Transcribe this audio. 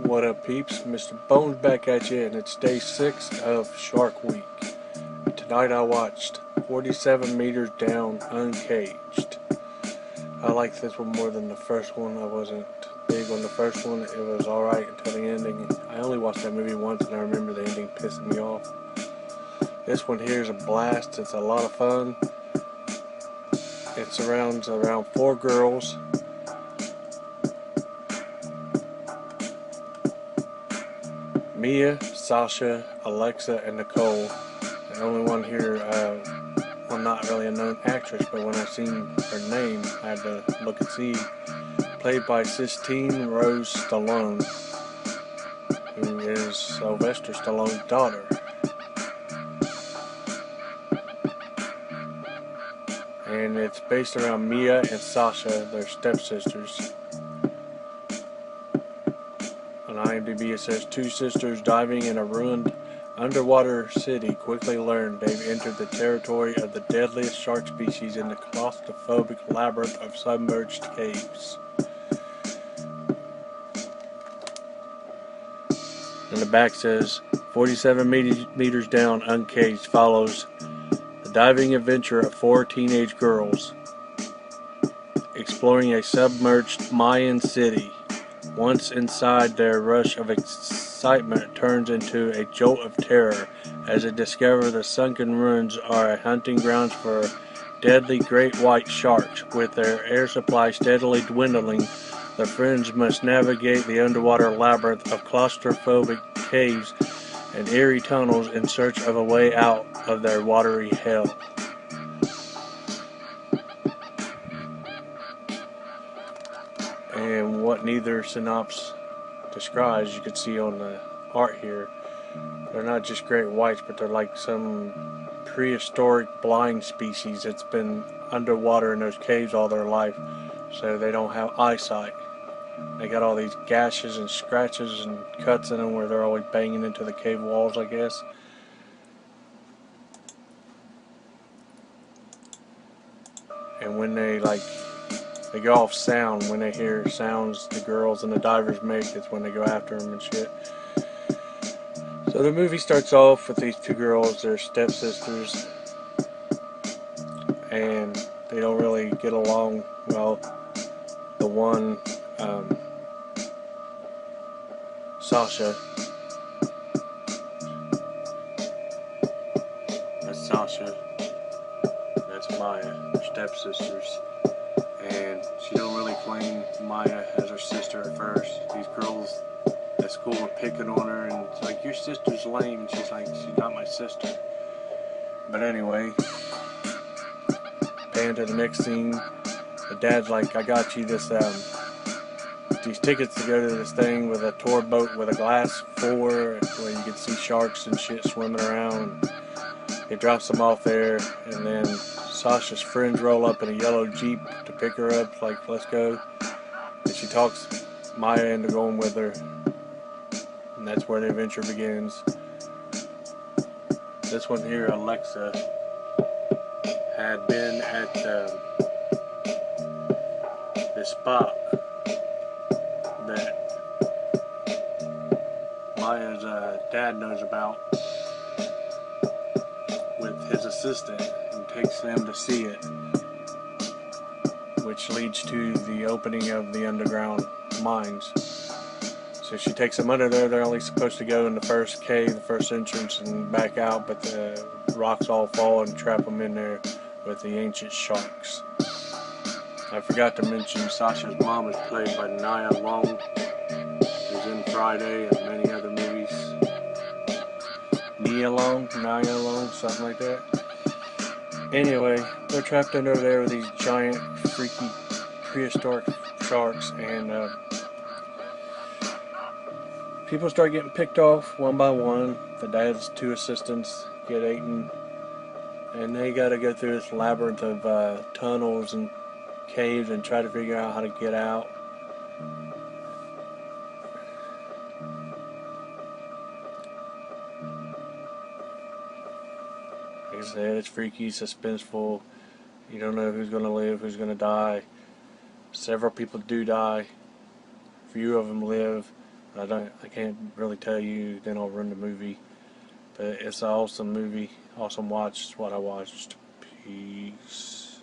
What up, peeps? Mr.Bones back at you, and it's day 6 of Shark Week. Tonight I watched 47 Meters Down, Uncaged. I like this one more than the first one. I wasn't big on the first one. It was alright until the ending. I only watched that movie once, and I remember the ending pissing me off. This one here is a blast. It's a lot of fun. It surrounds around 4 girls. Mia, Sasha, Alexa, and Nicole. The only one here, well, not really a known actress, but when I seen her name, I had to look and see. Played by Sistine Rose Stallone, who is Sylvester Stallone's daughter. And it's based around Mia and Sasha, their stepsisters. On IMDb it says 2 sisters diving in a ruined underwater city quickly learn they've entered the territory of the deadliest shark species in the claustrophobic labyrinth of submerged caves. And the back says 47 meters down, Uncaged follows the diving adventure of 4 teenage girls exploring a submerged Mayan city. Once inside, their rush of excitement turns into a jolt of terror as they discover the sunken ruins are a hunting grounds for deadly great white sharks. With their air supply steadily dwindling, the friends must navigate the underwater labyrinth of claustrophobic caves and eerie tunnels in search of a way out of their watery hell. And what neither synopsis describes, you can see on the art here, they're not just great whites, but they're like some prehistoric blind species that's been underwater in those caves all their life, so they don't have eyesight. They got all these gashes and scratches and cuts in them where they're always banging into the cave walls, I guess. And when they go off sound, when they hear sounds the girls and the divers make, it's when they go after them and shit. So the movie starts off with these 2 girls, they're stepsisters, and they don't really get along well. The one, Sasha, that's Sasha, that's Maya, they're stepsisters. And she don't really claim Maya as her sister at first. These girls at school were picking on her, and it's like, your sister's lame. And she's like, she's not my sister. But anyway, pan to the next scene. The dad's like, I got you this these tickets to go to this thing with a tour boat with a glass floor where you can see sharks and shit swimming around. He drops them off there, and then Sasha's friends roll up in a yellow Jeep to pick her up, like, let's go. And she talks Maya into going with her, and that's where the adventure begins. This one here, Alexa, had been at this spot that Maya's dad knows about with his assistant, and takes them to see it, which leads to the opening of the underground mines. So she takes them under there. They're only supposed to go in the first cave, the first entrance, and back out, but the rocks all fall and trap them in there with the ancient sharks. I forgot to mention Sasha's mom is played by Nia Long, who's in Friday and many other movies. Nia Long, something like that. Anyway, they're trapped under there with these giant, freaky, prehistoric sharks, and people start getting picked off one by one. The dad's 2 assistants get eaten, and they gotta go through this labyrinth of tunnels and caves and try to figure out how to get out. Like I said, it's freaky, suspenseful. You don't know who's going to live, who's going to die. Several people do die. Few of them live. I can't really tell you. Then I'll ruin the movie. But it's an awesome movie, awesome watch. It's what I watched. Peace.